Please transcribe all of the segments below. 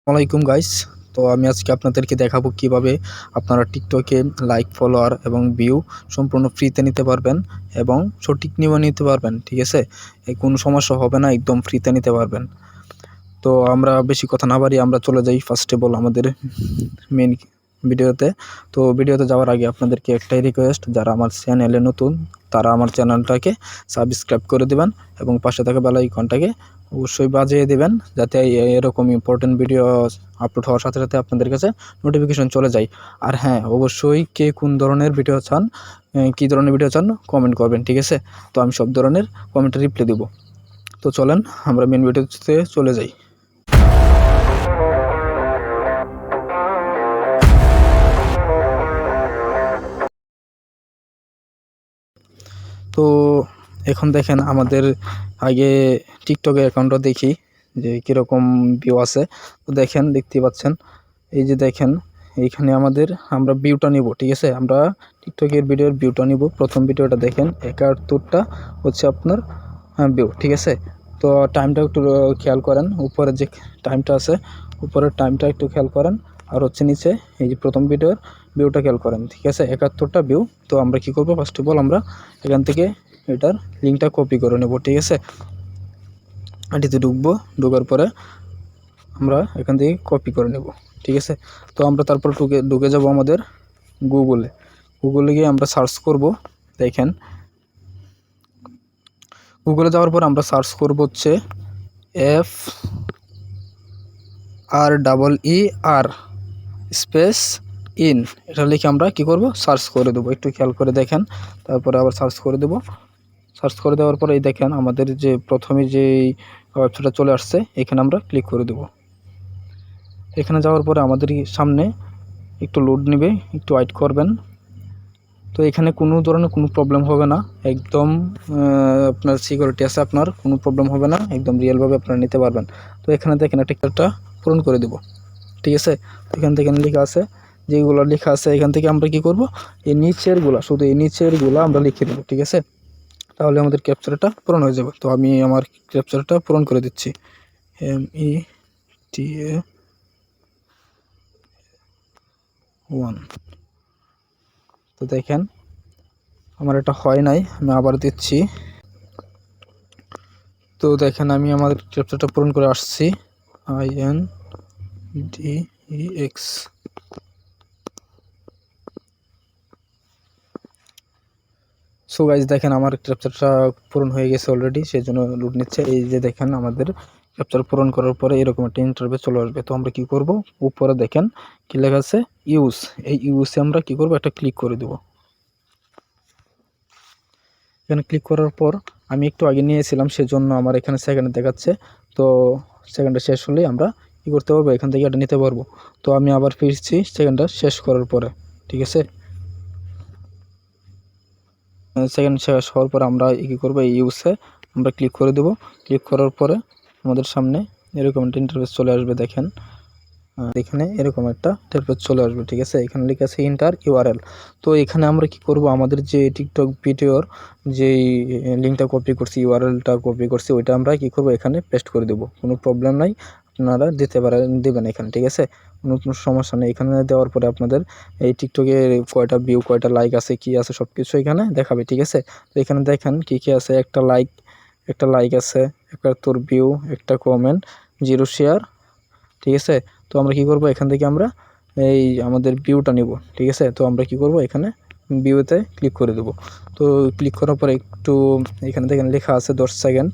আসসালামাইকুম গাইস। তো আমি আজকে আপনাদেরকে দেখাবো কিভাবে আপনারা টিকটকে লাইক, ফলোয়ার এবং ভিউ সম্পূর্ণ ফ্রিতে নিতে পারবেন এবং সঠিক নিয়মে নিতে পারবেন। ঠিক আছে, কোনো সমস্যা হবে না, একদম ফ্রিতে নিতে পারবেন। তো আমরা বেশি কথা না বাড়িয়ে আমরা চলে যাই ফার্স্ট অফ অল আমাদের মেন ভিডিওতে। তো ভিডিওতে যাওয়ার আগে আপনাদেরকে একটাই রিকোয়েস্ট, যারা আমার চ্যানেলে নতুন তারা আমার চ্যানেলটাকে সাবস্ক্রাইব করে দেবেন এবং পাশে থাকা বেল আইকনটাকে অবশ্যই বাজিয়ে দেবেন, যাতে এরকম ইম্পর্টেন্ট ভিডিও আপলোড হওয়ার সাথে সাথে আপনাদের কাছে নোটিফিকেশন চলে যায়। আর হ্যাঁ, অবশ্যই কে কোন ধরনের ভিডিও চান, কী ধরনের ভিডিও চান কমেন্ট করবেন। ঠিক আছে, তো আমি সব ধরনের কমেন্টে রিপ্লাই দেবো। তো চলেন আমরা মেন ভিডিওতে চলে যাই। তো এখন দেখেন আমাদের আগে টিকটকের অ্যাকাউন্টটা দেখি যে কীরকম ভিউ আছে। তো দেখতে পাচ্ছেন, এই যে দেখেন এইখানে আমরা ভিউটা নিব। ঠিক আছে, আমরা টিকটকের ভিডিওর ভিউটা নিব। প্রথম ভিডিওটা দেখেন 71টা হচ্ছে আপনার ভিউ। ঠিক আছে, তো টাইমটা একটু খেয়াল করেন, উপরে যে টাইমটা আছে উপরের টাইমটা একটু খেয়াল করেন, আর হচ্ছে নিচে এই যে প্রথম ভিডিওর ভিউটা খেয়াল করেন। ঠিক আছে, 71টা ভিউ। তো আমরা কি করব, ফার্স্ট অফ অল আমরা এখান থেকে এটার লিঙ্কটা কপি করে নেব। ঠিক আছে, এটিতে ঢুকবো, ঢোকার পরে আমরা এখান থেকে কপি করে নেব। ঠিক আছে, তো আমরা তারপর ঢুকে যাব আমাদের গুগলে গিয়ে আমরা সার্চ করব। দেখেন গুগলে যাওয়ার পর আমরা সার্চ করব হচ্ছে FREER স্পেস ইন, এটা লিখে আমরা কি করব, সার্চ করে দেবো। একটু খেয়াল করে দেখেন, তারপরে আবার সার্চ করে দেব। সার্চ করে দেওয়ার পরে এই দেখেন আমাদের যে প্রথমে যে ওয়েবসাইটটা চলে আসছে, এখানে আমরা ক্লিক করে দেব। এখানে যাওয়ার পরে আমাদের সামনে একটু লোড নেবে, একটু ওয়েট করবেন। তো এখানে কোনো ধরনের কোনো প্রবলেম হবে না, একদম আপনার সিকিউরিটি আছে, আপনার কোনো প্রবলেম হবে না, একদম রিয়েলভাবে আপনারা নিতে পারবেন। তো এখানে দেখেন একটা পূরণ করে দেব। ঠিক আছে, এখান থেকে লেখা আছে, যেগুলো লেখা আছে এখান থেকে আমরা কি করব, এই নিচেরগুলা, শুধু এই নিচেরগুলা আমরা লিখে দেব। ঠিক আছে, তাহলে আমাদের ক্যাপচারটা পূরণ হয়ে যাবে। তো আমি আমার ক্যাপচারটা পূরণ করে দিচ্ছি। META1। তো দেখেন আমার এটা হয় নাই, আমি আবার দিচ্ছি। তো দেখেন আমি আমার ক্যাপচারটা পূরণ করে আসছি, INDEX। সো গাইজ দেখেন আমার ক্যাপচারটা পূরণ হয়ে গেছে অলরেডি, সেই জন্য লুট নিচ্ছে। এই যে দেখেন আমাদের ক্যাপচার পূরণ করার পরে এরকম একটা ইন্টারফেস চলে আসবে। তো আমরা কি করব, উপরে দেখেন কি লেখা আছে ইউজ, এই ইউজে আমরা কি করব, একটা ক্লিক করে দেব। এখানে ক্লিক করার পর আমি একটু আগে নিয়েছিলাম, সেজন্য আমার এখানে সেকেন্ডে দেখাচ্ছে। তো সেকেন্ডটা শেষ হলেই আমরা কি করতে পারবো, এখান থেকে এটা নিতে পারবো। তো আমি আবার ফিরছি সেকেন্ডটা শেষ করার পরে। ঠিক আছে, সেকেন্ড শেষ হওয়ার পর আমরা কী করবো, এই ইউজে আমরা ক্লিক করে দেব। ক্লিক করার পরে আমাদের সামনে এরকম একটা ইন্টারফেস চলে আসবে। দেখেন এখানে এরকম একটা ইন্টারফেস চলে আসবে। ঠিক আছে, এখানে লেখা আছে ইন্টার ইউআরএল। তো এখানে আমরা কি করব, আমাদের যে টিকটক ভিডিওর যেই লিঙ্কটা কপি করছি, ইউআরএলটা কপি করছি, ওইটা আমরা কি করব, এখানে পেস্ট করে দেব। কোনো প্রবলেম নাই, আপনারা দেবেন এখানে। ঠিক আছে, কোনো সমস্যা নেই। এখানে দেওয়ার পরে আপনাদের এই টিকটকে কয়টা ভিউ, কয়টা লাইক আছে, কি আছে সব কিছু এখানে দেখাবে। ঠিক আছে, তো এখানে দেখেন কি কি আছে, একটা লাইক আছে, একটা তোর ভিউ, একটা কমেন্ট, 0 শেয়ার। ঠিক আছে, তো আমরা কি করব, এখান থেকে আমরা এই আমাদের ভিউটা নিব। ঠিক আছে, তো আমরা কি করব, এখানে ভিউতে ক্লিক করে দেব। তো ক্লিক করার পরে একটু এখানে দেখেন লেখা আছে 10 সেকেন্ড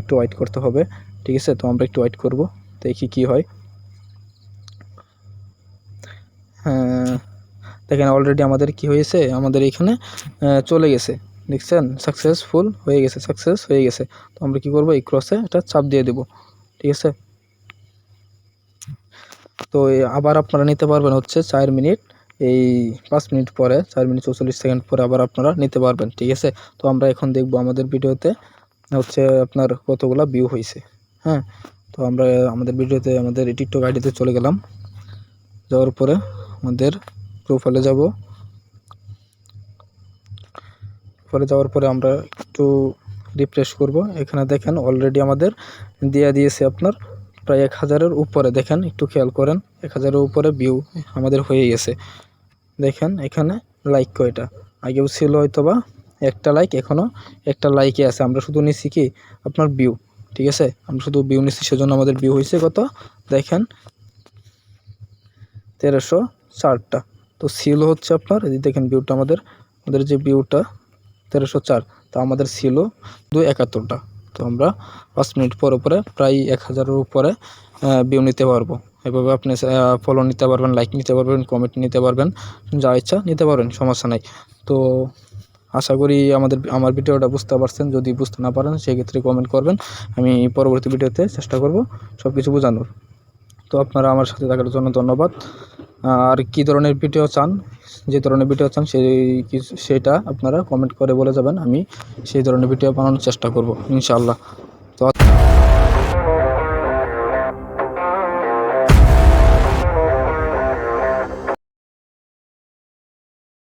একটু ওয়েট করতে হবে। ঠিক আছে, তো আমরা একটু ওয়েট করব, দেখি কি হয়। হ্যাঁ, দেখেন অলরেডি আমাদের কি হয়েছে, আমাদের এখানে চলে গেছে। দেখছেন সাকসেসফুল হয়ে গেছে, সাকসেস হয়ে গেছে। তো আমরা কি করব, এই ক্রসে একটা চাপ দিয়ে দেব। ঠিক আছে, তো আবার আপনারা নিতে পারবেন হচ্ছে 4 মিনিট, এই 5 মিনিট পরে, 4 মিনিট 44 সেকেন্ড পরে আবার আপনারা নিতে পারবেন। ঠিক আছে, তো আমরা এখন দেখব আমাদের ভিডিওতে হচ্ছে আপনার কতগুলা ভিউ হয়েছে। হ্যাঁ, তো আমরা আমাদের ভিডিওতে আমাদের টিকটক আইডিতে চলে গেলাম। যাওয়ার পরে আমাদের প্রোফাইলে যাব। যাওয়ার পরে আমরা একটু রিফ্রেশ করব। এখানে দেখেন অলরেডি আমাদের দিয়েছে আপনার প্রায় 1000-এর উপরে, দেখেন একটু খেয়াল করেন, 1000-এর উপরে ভিউ আমাদের হয়ে গেছে। দেখেন এখানে লাইক কয়টা, আগেও ছিল হয়তোবা একটা লাইক, এখনও একটা লাইকই আছে। আমরা শুধু নিচ্ছি কি আপনার ভিউ, ঠিক আছে, আমরা শুধু ভিউ নিচ্ছি, সেজন্য আমাদের ভিউ হয়েছে কত দেখেন 1304টা। তো ছিল হচ্ছে আপনার, এই দেখেন ভিউটা আমাদের যে ভিউটা 1304, তো আমাদের ছিল 271টা। তো আমরা 5 মিনিট পরে পরে প্রায় 1000-এর উপরে ভিউ নিতে পারবো। এভাবে আপনি ফলো নিতে পারবেন, লাইক নিতে পারবেন, কমেন্ট নিতে পারবেন, যা ইচ্ছা নিতে পারবেন, সমস্যা নাই। তো আশা করি আমার ভিডিওটা বুঝতে পারছেন। যদি বুঝতে না পারেন সেক্ষেত্রে কমেন্ট করবেন, আমি পরবর্তী ভিডিওতে চেষ্টা করব সব কিছু বোঝানোর। তো আপনারা আমার সাথে থাকার জন্য ধন্যবাদ। আর কি ধরনের ভিডিও চান, যে ধরনের ভিডিও চান সেটা আপনারা কমেন্ট করে বলে যাবেন, আমি সেই ধরনের ভিডিও বানানোর চেষ্টা করব ইনশাআল্লাহ।